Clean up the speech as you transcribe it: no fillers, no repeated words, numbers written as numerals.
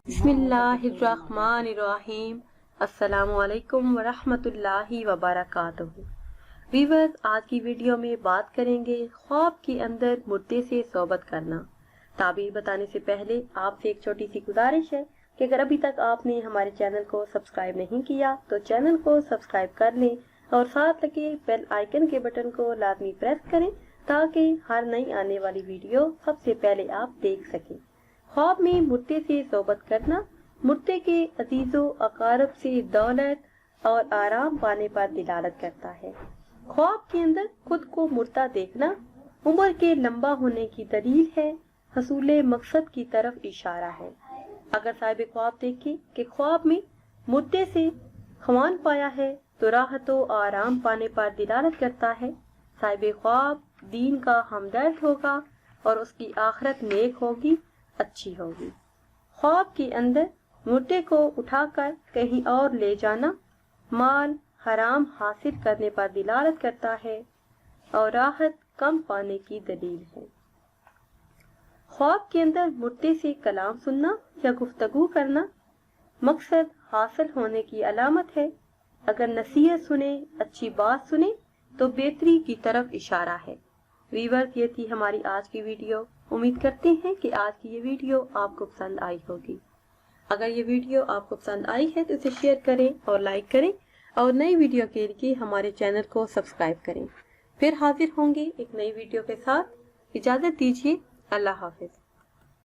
بسم اللہ الرحمن الرحیم۔ السلام علیکم ورحمۃ اللہ وبرکاتہ۔ ویورز، آج کی ویڈیو میں بات کریں گے خواب کے اندر مردے سے صحبت کرنا۔ تعبیر بتانے سے پہلے آپ سے ایک چھوٹی سی گزارش ہے کہ اگر ابھی تک آپ نے ہمارے چینل کو سبسکرائب نہیں کیا تو چینل کو سبسکرائب کر لیں اور ساتھ لگے بیل آئیکن کے بٹن کو لازمی پریس کریں تاکہ ہر نئی آنے والی ویڈیو سب سے پہلے آپ دیکھ سکیں۔ خواب میں مردے سے صحبت کرنا مردے کے عزیز و اقارب سے دولت اور آرام پانے پر دلالت کرتا ہے۔ خواب کے اندر خود کو مردہ دیکھنا عمر کے لمبا ہونے کی دلیل ہے، حصول مقصد کی طرف اشارہ ہے۔ اگر صاحب خواب دیکھے کہ خواب میں مردے سے خوان پایا ہے تو راحت و آرام پانے پر دلالت کرتا ہے۔ صاحب خواب دین کا ہمدرد ہوگا اور اس کی آخرت نیک ہوگی، اچھی ہوگی۔ خواب کے اندر مردے کو اٹھا کر کہیں اور لے جانا مال حرام حاصل کرنے پر دلالت کرتا ہے اور راحت کم پانے کی دلیل ہے۔ خواب کے اندر مردے سے کلام سننا یا گفتگو کرنا مقصد حاصل ہونے کی علامت ہے۔ اگر نصیحت سنے، اچھی بات سنے تو بہتری کی طرف اشارہ ہے۔ ویورز، یہ تھی ہماری آج کی ویڈیو۔ امید کرتے ہیں کہ آج کی یہ ویڈیو آپ کو پسند آئی ہوگی۔ اگر یہ ویڈیو آپ کو پسند آئی ہے تو اسے شیئر کریں اور لائک کریں اور نئی ویڈیو کے لیے ہمارے چینل کو سبسکرائب کریں۔ پھر حاضر ہوں گے ایک نئی ویڈیو کے ساتھ۔ اجازت دیجیے، اللہ حافظ۔